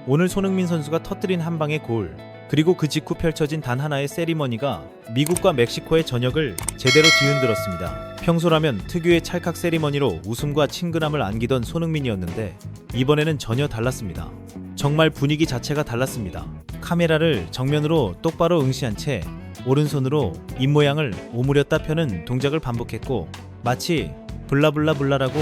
오늘 손흥민 선수가 터뜨린 한 방의 골, 그리고 그 직후 펼쳐진 단 하나의 세리머니가 미국과 멕시코의 전역을 제대로 뒤흔들었습니다. 평소라면 특유의 찰칵 세리머니로 웃음과 친근함을 안기던 손흥민이었는데 이번에는 전혀 달랐습니다. 정말 분위기 자체가 달랐습니다. 카메라를 정면으로 똑바로 응시한 채 오른손으로 입모양을 오므렸다 펴는 동작을 반복했고, 마치 블라블라블라라고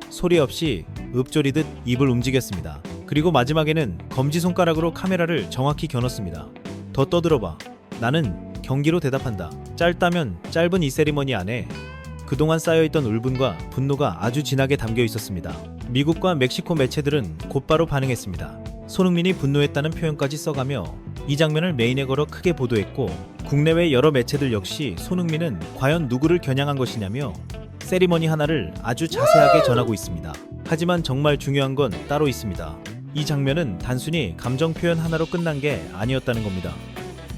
소리 없이 읊조리듯 입을 움직였습니다. 그리고 마지막에는 검지손가락으로 카메라를 정확히 겨눴습니다. 더 떠들어봐. 나는 경기로 대답한다. 짧다면 짧은 이 세리머니 안에 그동안 쌓여있던 울분과 분노가 아주 진하게 담겨 있었습니다. 미국과 멕시코 매체들은 곧바로 반응했습니다. 손흥민이 분노했다는 표현까지 써가며 이 장면을 메인에 걸어 크게 보도했고, 국내외 여러 매체들 역시 손흥민은 과연 누구를 겨냥한 것이냐며 세리머니 하나를 아주 자세하게 전하고 있습니다. 하지만 정말 중요한 건 따로 있습니다. 이 장면은 단순히 감정 표현 하나로 끝난 게 아니었다는 겁니다.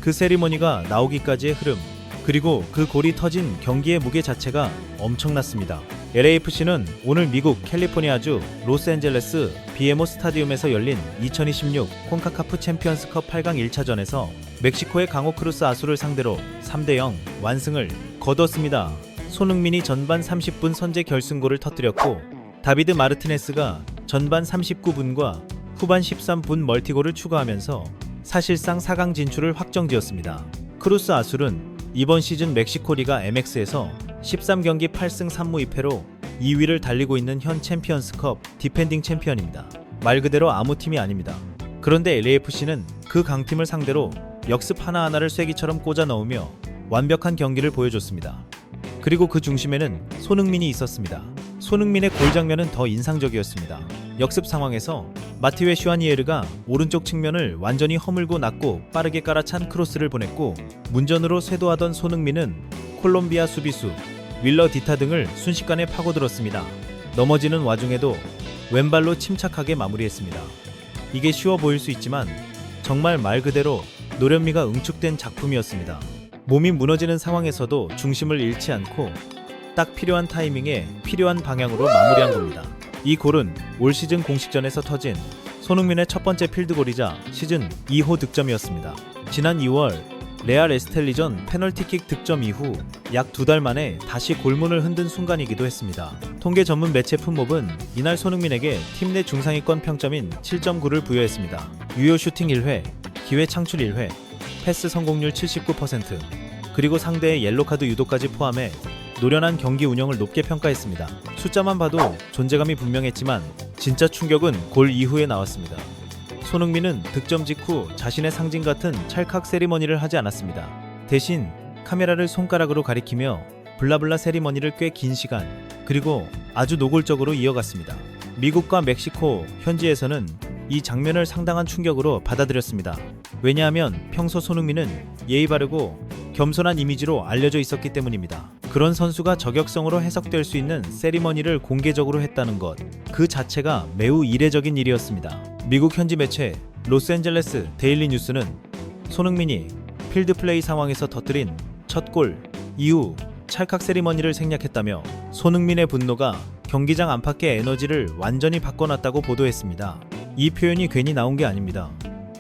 그 세리머니가 나오기까지의 흐름, 그리고 그 골이 터진 경기의 무게 자체가 엄청났습니다. LAFC는 오늘 미국 캘리포니아주 로스앤젤레스 BMO 스타디움에서 열린 2026 콘카카프 챔피언스컵 8강 1차전에서 멕시코의 강호 크루스 아수를 상대로 3대0 완승을 거뒀습니다. 손흥민이 전반 30분 선제 결승골을 터뜨렸고, 다비드 마르티네스가 전반 39분과 후반 13분 멀티골을 추가하면서 사실상 4강 진출을 확정지었습니다. 크루스 아술은 이번 시즌 멕시코 리가 MX에서 13경기 8승 3무 2패로 2위를 달리고 있는 현 챔피언스컵 디펜딩 챔피언입니다. 말 그대로 아무 팀이 아닙니다. 그런데 LAFC는 그 강팀을 상대로 역습 하나하나를 쐐기처럼 꽂아 넣으며 완벽한 경기를 보여줬습니다. 그리고 그 중심에는 손흥민이 있었습니다. 손흥민의 골 장면은 더 인상적이었습니다. 역습 상황에서 마티웨 슈아니에르가 오른쪽 측면을 완전히 허물고 낮고 빠르게 깔아찬 크로스를 보냈고, 문전으로 쇄도하던 손흥민은 콜롬비아 수비수 윌러 디타 등을 순식간에 파고들었습니다. 넘어지는 와중에도 왼발로 침착하게 마무리했습니다. 이게 쉬워 보일 수 있지만 정말 말 그대로 노련미가 응축된 작품이었습니다. 몸이 무너지는 상황에서도 중심을 잃지 않고 딱 필요한 타이밍에 필요한 방향으로 마무리한 겁니다. 이 골은 올 시즌 공식전에서 터진 손흥민의 첫 번째 필드골이자 시즌 2호 득점이었습니다. 지난 2월 레알 에스텔리전 페널티킥 득점 이후 약 2달 만에 다시 골문을 흔든 순간이기도 했습니다. 통계 전문 매체 풋몹은 이날 손흥민에게 팀 내 중상위권 평점인 7.9를 부여했습니다. 유효 슈팅 1회, 기회 창출 1회, 패스 성공률 79%, 그리고 상대의 옐로카드 유도까지 포함해 노련한 경기 운영을 높게 평가했습니다. 숫자만 봐도 존재감이 분명했지만 진짜 충격은 골 이후에 나왔습니다. 손흥민은 득점 직후 자신의 상징 같은 찰칵 세리머니를 하지 않았습니다. 대신 카메라를 손가락으로 가리키며 블라블라 세리머니를 꽤 긴 시간, 그리고 아주 노골적으로 이어갔습니다. 미국과 멕시코 현지에서는 이 장면을 상당한 충격으로 받아들였습니다. 왜냐하면 평소 손흥민은 예의 바르고 겸손한 이미지로 알려져 있었기 때문입니다. 그런 선수가 저격성으로 해석될 수 있는 세리머니를 공개적으로 했다는 것, 그 자체가 매우 이례적인 일이었습니다. 미국 현지 매체 로스앤젤레스 데일리 뉴스는 손흥민이 필드 플레이 상황에서 터뜨린 첫 골 이후 찰칵 세리머니를 생략했다며 손흥민의 분노가 경기장 안팎의 에너지를 완전히 바꿔놨다고 보도했습니다. 이 표현이 괜히 나온 게 아닙니다.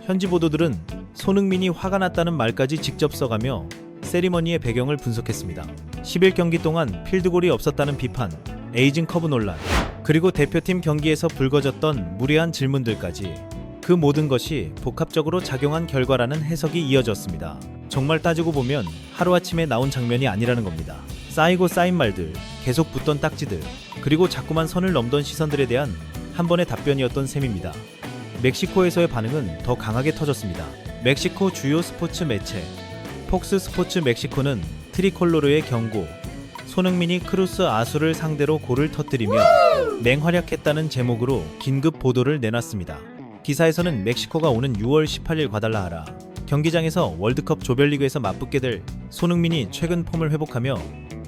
현지 보도들은 손흥민이 화가 났다는 말까지 직접 써가며 세리머니의 배경을 분석했습니다. 11경기 동안 필드골이 없었다는 비판, 에이징 커브 논란, 그리고 대표팀 경기에서 불거졌던 무례한 질문들까지, 그 모든 것이 복합적으로 작용한 결과라는 해석이 이어졌습니다. 정말 따지고 보면 하루아침에 나온 장면이 아니라는 겁니다. 쌓이고 쌓인 말들, 계속 붙던 딱지들, 그리고 자꾸만 선을 넘던 시선들에 대한 한 번의 답변이었던 셈입니다. 멕시코에서의 반응은 더 강하게 터졌습니다. 멕시코 주요 스포츠 매체 폭스 스포츠 멕시코는 트리콜로르의 경고, 손흥민이 크루스 아수를 상대로 골을 터뜨리며 맹활약했다는 제목으로 긴급 보도를 내놨습니다. 기사에서는 멕시코가 오는 6월 18일 과달라하라 경기장에서 월드컵 조별리그에서 맞붙게 될 손흥민이 최근 폼을 회복하며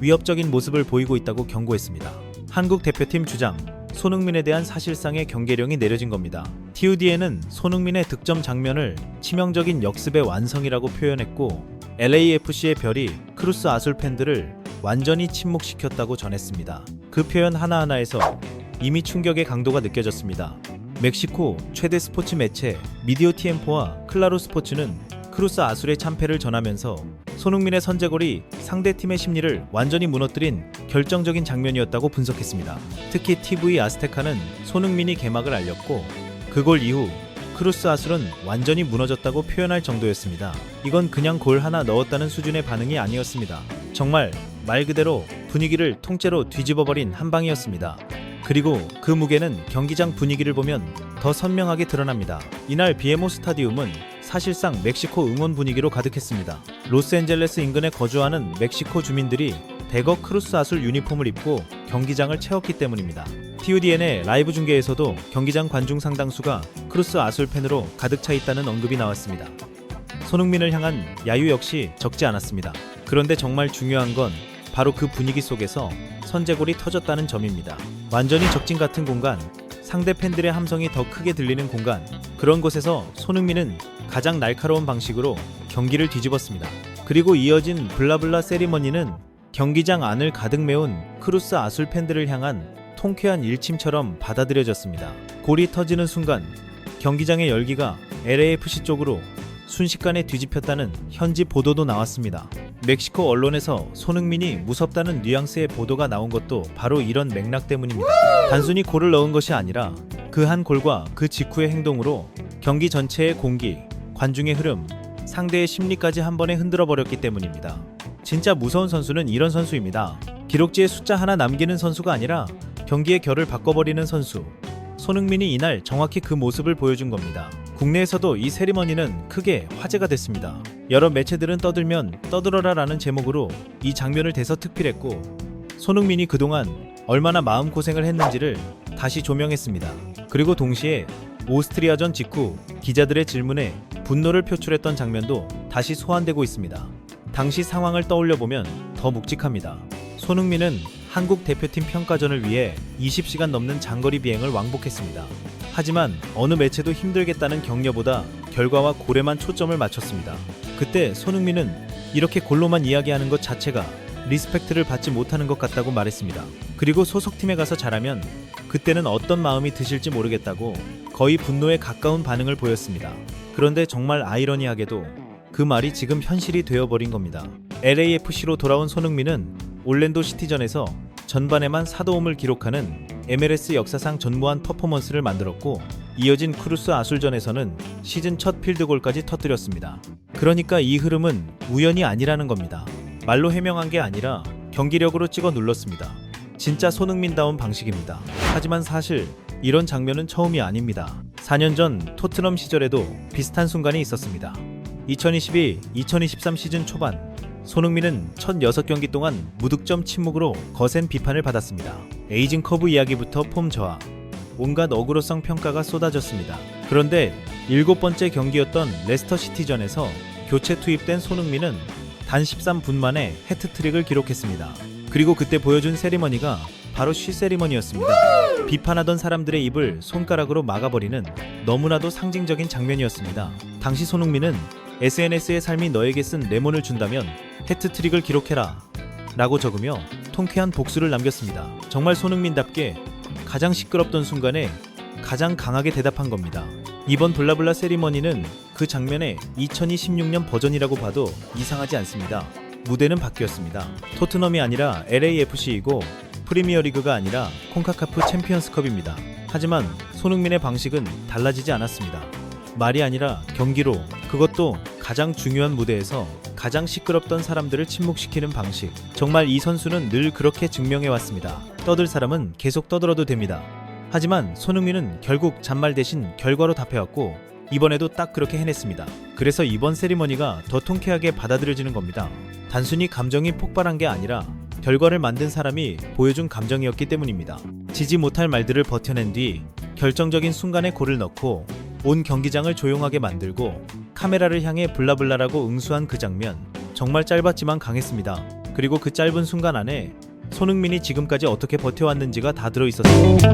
위협적인 모습을 보이고 있다고 경고했습니다. 한국 대표팀 주장 손흥민에 대한 사실상의 경계령이 내려진 겁니다. TUD에는 손흥민의 득점 장면을 치명적인 역습의 완성이라고 표현했고, LAFC의 별이 크루스 아술 팬들을 완전히 침묵시켰다고 전했습니다. 그 표현 하나하나에서 이미 충격의 강도가 느껴졌습니다. 멕시코 최대 스포츠 매체 미디어 티엠포와 클라로 스포츠는 크루스 아술의 참패를 전하면서 손흥민의 선제골이 상대팀의 심리를 완전히 무너뜨린 결정적인 장면이었다고 분석했습니다. 특히 TV 아스테카는 손흥민이 개막을 알렸고 그 골 이후 크루스 아술은 완전히 무너졌다고 표현할 정도였습니다. 이건 그냥 골 하나 넣었다는 수준의 반응이 아니었습니다. 정말 말 그대로 분위기를 통째로 뒤집어버린 한 방이었습니다. 그리고 그 무게는 경기장 분위기를 보면 더 선명하게 드러납니다. 이날 비에모 스타디움은 사실상 멕시코 응원 분위기로 가득했습니다. 로스앤젤레스 인근에 거주하는 멕시코 주민들이 대거 크루스 아술 유니폼을 입고 경기장을 채웠기 때문입니다. TUDN의 라이브 중계에서도 경기장 관중 상당수가 크루스 아술 팬으로 가득 차 있다는 언급이 나왔습니다. 손흥민을 향한 야유 역시 적지 않았습니다. 그런데 정말 중요한 건 바로 그 분위기 속에서 선제골이 터졌다는 점입니다. 완전히 적진 같은 공간, 상대 팬들의 함성이 더 크게 들리는 공간, 그런 곳에서 손흥민은 가장 날카로운 방식으로 경기를 뒤집었습니다. 그리고 이어진 블라블라 세리머니는 경기장 안을 가득 메운 크루스 아술 팬들을 향한 통쾌한 일침처럼 받아들여졌습니다. 골이 터지는 순간 경기장의 열기가 LAFC 쪽으로 순식간에 뒤집혔다는 현지 보도도 나왔습니다. 멕시코 언론에서 손흥민이 무섭다는 뉘앙스의 보도가 나온 것도 바로 이런 맥락 때문입니다. 단순히 골을 넣은 것이 아니라 그 한 골과 그 직후의 행동으로 경기 전체의 공기, 관중의 흐름, 상대의 심리까지 한 번에 흔들어 버렸기 때문입니다. 진짜 무서운 선수는 이런 선수입니다. 기록지에 숫자 하나 남기는 선수가 아니라 경기의 결을 바꿔버리는 선수. 손흥민이 이날 정확히 그 모습을 보여준 겁니다. 국내에서도 이 세리머니는 크게 화제가 됐습니다. 여러 매체들은 떠들면 떠들어라라는 제목으로 이 장면을 대서특필했고 손흥민이 그동안 얼마나 마음고생을 했는지를 다시 조명했습니다. 그리고 동시에 오스트리아전 직후 기자들의 질문에 분노를 표출했던 장면도 다시 소환되고 있습니다. 당시 상황을 떠올려보면 더 묵직합니다. 손흥민은 한국 대표팀 평가전을 위해 20시간 넘는 장거리 비행을 왕복했습니다. 하지만 어느 매체도 힘들겠다는 격려보다 결과와 골에만 초점을 맞췄습니다. 그때 손흥민은 이렇게 골로만 이야기하는 것 자체가 리스펙트를 받지 못하는 것 같다고 말했습니다. 그리고 소속팀에 가서 잘하면 그때는 어떤 마음이 드실지 모르겠다고 거의 분노에 가까운 반응을 보였습니다. 그런데 정말 아이러니하게도 그 말이 지금 현실이 되어버린 겁니다. LAFC로 돌아온 손흥민은 올랜도 시티전에서 전반에만 4도움을 기록하는 MLS 역사상 전무한 퍼포먼스를 만들었고 이어진 크루스 아술전에서는 시즌 첫 필드골까지 터뜨렸습니다. 그러니까 이 흐름은 우연이 아니라는 겁니다. 말로 해명한 게 아니라 경기력으로 찍어 눌렀습니다. 진짜 손흥민다운 방식입니다. 하지만 사실 이런 장면은 처음이 아닙니다. 4년 전 토트넘 시절에도 비슷한 순간이 있었습니다. 2022-2023 시즌 초반 손흥민은 첫 6경기 동안 무득점 침묵으로 거센 비판을 받았습니다. 에이징 커브 이야기부터 폼 저하, 온갖 어그로성 평가가 쏟아졌습니다. 그런데 7번째 경기였던 레스터 시티전에서 교체 투입된 손흥민은 단 13분 만에 해트트릭을 기록했습니다. 그리고 그때 보여준 세리머니가 바로 쉬 세리머니였습니다. 비판하던 사람들의 입을 손가락으로 막아버리는 너무나도 상징적인 장면이었습니다. 당시 손흥민은 SNS의 삶이 너에게 쓴 레몬을 준다면 해트트릭을 기록해라 라고 적으며 통쾌한 복수를 남겼습니다. 정말 손흥민답게 가장 시끄럽던 순간에 가장 강하게 대답한 겁니다. 이번 블라블라 세리머니는 그 장면의 2016년 버전이라고 봐도 이상하지 않습니다. 무대는 바뀌었습니다. 토트넘이 아니라 LAFC이고 프리미어리그가 아니라 콘카카프 챔피언스컵입니다. 하지만 손흥민의 방식은 달라지지 않았습니다. 말이 아니라 경기로, 그것도 가장 중요한 무대에서 가장 시끄럽던 사람들을 침묵시키는 방식. 정말 이 선수는 늘 그렇게 증명해왔습니다. 떠들 사람은 계속 떠들어도 됩니다. 하지만 손흥민은 결국 잔말 대신 결과로 답해왔고 이번에도 딱 그렇게 해냈습니다. 그래서 이번 세리머니가 더 통쾌하게 받아들여지는 겁니다. 단순히 감정이 폭발한 게 아니라 결과를 만든 사람이 보여준 감정이었기 때문입니다. 지지 못할 말들을 버텨낸 뒤 결정적인 순간에 골을 넣고 온 경기장을 조용하게 만들고 카메라를 향해 블라블라라고 응수한 그 장면, 정말 짧았지만 강했습니다. 그리고 그 짧은 순간 안에 손흥민이 지금까지 어떻게 버텨왔는지가 다 들어있었습니다.